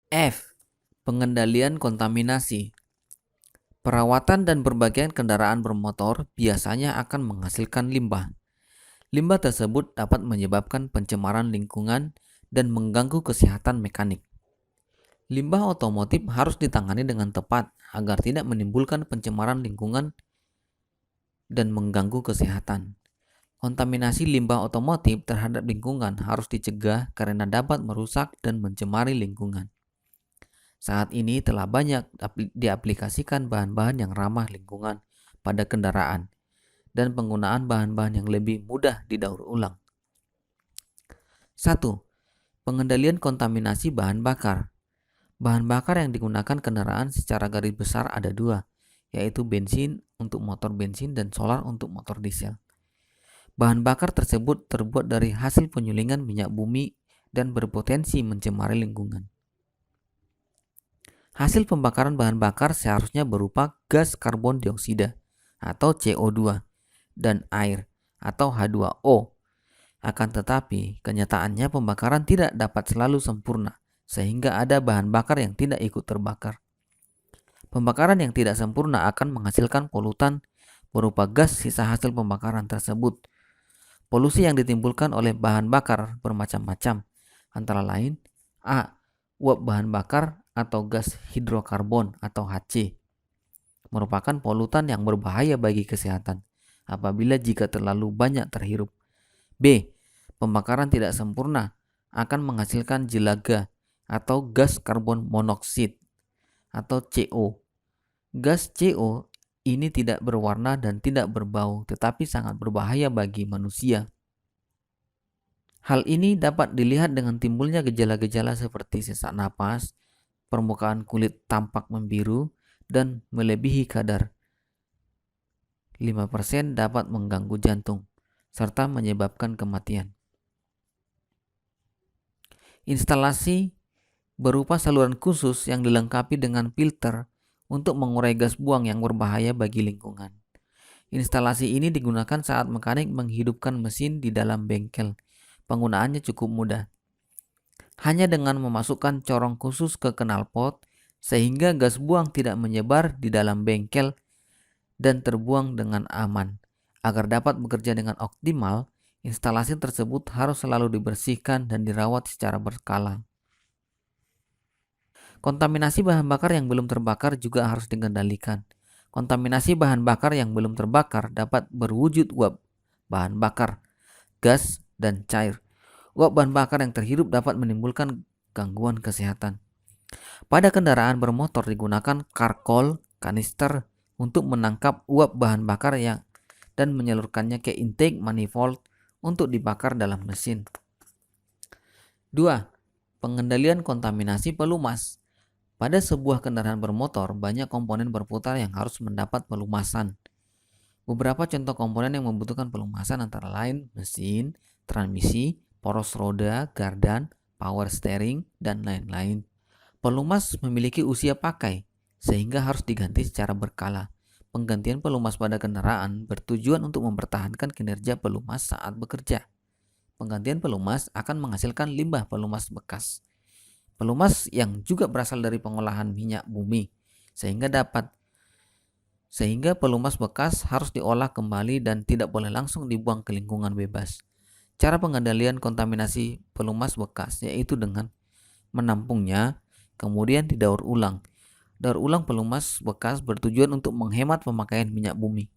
F. Pengendalian kontaminasi. Perawatan dan perbaikan kendaraan bermotor biasanya akan menghasilkan limbah. Limbah tersebut dapat menyebabkan pencemaran lingkungan dan mengganggu kesehatan mekanik. Limbah otomotif harus ditangani dengan tepat agar tidak menimbulkan pencemaran lingkungan dan mengganggu kesehatan. Kontaminasi limbah otomotif terhadap lingkungan harus dicegah karena dapat merusak dan mencemari lingkungan. Saat ini telah banyak diaplikasikan bahan-bahan yang ramah lingkungan pada kendaraan dan penggunaan bahan-bahan yang lebih mudah didaur ulang. 1. Pengendalian kontaminasi bahan bakar. Bahan bakar yang digunakan kendaraan secara garis besar ada dua, yaitu bensin untuk motor bensin dan solar untuk motor diesel. Bahan bakar tersebut terbuat dari hasil penyulingan minyak bumi dan berpotensi mencemari lingkungan. Hasil pembakaran bahan bakar seharusnya berupa gas karbon dioksida atau CO2 dan air atau H2O. Akan tetapi, kenyataannya pembakaran tidak dapat selalu sempurna sehingga ada bahan bakar yang tidak ikut terbakar. Pembakaran yang tidak sempurna akan menghasilkan polutan berupa gas sisa hasil pembakaran tersebut. Polusi yang ditimbulkan oleh bahan bakar bermacam-macam, antara lain A. Uap bahan bakar atau gas hidrokarbon atau HC merupakan polutan yang berbahaya bagi kesehatan apabila jika terlalu banyak terhirup. B. Pembakaran tidak sempurna akan menghasilkan jelaga atau gas karbon monoksida atau CO. Gas CO ini tidak berwarna dan tidak berbau, tetapi sangat berbahaya bagi manusia. Hal ini dapat dilihat dengan timbulnya gejala-gejala seperti sesak napas, permukaan kulit tampak membiru, dan melebihi kadar 5% dapat mengganggu jantung, serta menyebabkan kematian. Instalasi berupa saluran khusus yang dilengkapi dengan filter untuk mengurai gas buang yang berbahaya bagi lingkungan. Instalasi ini digunakan saat mekanik menghidupkan mesin di dalam bengkel. Penggunaannya cukup mudah. Hanya dengan memasukkan corong khusus ke knalpot sehingga gas buang tidak menyebar di dalam bengkel dan terbuang dengan aman. Agar dapat bekerja dengan optimal, instalasi tersebut harus selalu dibersihkan dan dirawat secara berkala. Kontaminasi bahan bakar yang belum terbakar juga harus dikendalikan. Kontaminasi bahan bakar yang belum terbakar dapat berwujud uap bahan bakar, gas, dan cair. Uap bahan bakar yang terhirup dapat menimbulkan gangguan kesehatan. Pada kendaraan bermotor digunakan karkol kanister untuk menangkap uap bahan bakar dan menyalurkannya ke intake manifold untuk dibakar dalam mesin. 2. Pengendalian kontaminasi pelumas. Pada sebuah kendaraan bermotor, banyak komponen berputar yang harus mendapat pelumasan. Beberapa contoh komponen yang membutuhkan pelumasan antara lain mesin, transmisi, poros roda, gardan, power steering, dan lain-lain. Pelumas memiliki usia pakai, sehingga harus diganti secara berkala. Penggantian pelumas pada kendaraan bertujuan untuk mempertahankan kinerja pelumas saat bekerja. Penggantian pelumas akan menghasilkan limbah pelumas bekas. Pelumas yang juga berasal dari pengolahan minyak bumi, sehingga pelumas bekas harus diolah kembali dan tidak boleh langsung dibuang ke lingkungan bebas. Cara pengendalian kontaminasi pelumas bekas yaitu dengan menampungnya, kemudian didaur ulang. Daur ulang pelumas bekas bertujuan untuk menghemat pemakaian minyak bumi,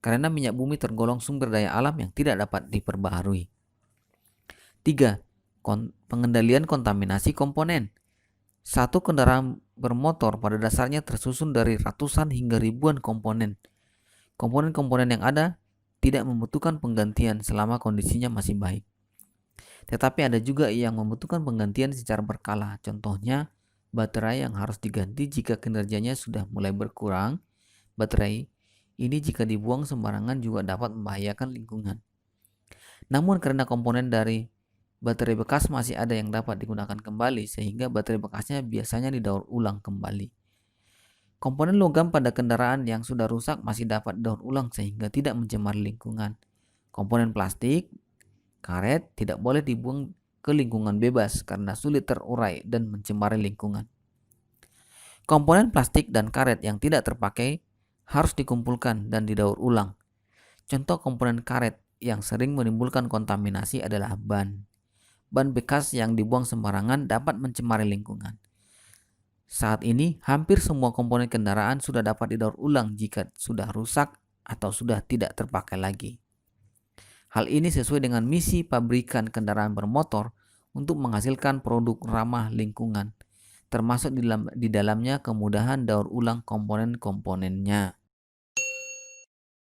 karena minyak bumi tergolong sumber daya alam yang tidak dapat diperbaharui. 3. Pengendalian kontaminasi komponen. Satu kendaraan bermotor pada dasarnya tersusun dari ratusan hingga ribuan komponen. Komponen-komponen yang ada tidak membutuhkan penggantian selama kondisinya masih baik. Tetapi ada juga yang membutuhkan penggantian secara berkala. Contohnya, baterai yang harus diganti jika kinerjanya sudah mulai berkurang. Baterai ini jika dibuang sembarangan juga dapat membahayakan lingkungan. Namun karena komponen dari baterai bekas masih ada yang dapat digunakan kembali, sehingga baterai bekasnya biasanya didaur ulang kembali. Komponen logam pada kendaraan yang sudah rusak masih dapat didaur ulang sehingga tidak mencemari lingkungan. Komponen plastik, karet tidak boleh dibuang ke lingkungan bebas karena sulit terurai dan mencemari lingkungan. Komponen plastik dan karet yang tidak terpakai harus dikumpulkan dan didaur ulang. Contoh komponen karet yang sering menimbulkan kontaminasi adalah ban. Ban bekas yang dibuang sembarangan dapat mencemari lingkungan. Saat ini, hampir semua komponen kendaraan sudah dapat didaur ulang jika sudah rusak atau sudah tidak terpakai lagi. Hal ini sesuai dengan misi pabrikan kendaraan bermotor untuk menghasilkan produk ramah lingkungan, termasuk di dalamnya kemudahan daur ulang komponen-komponennya.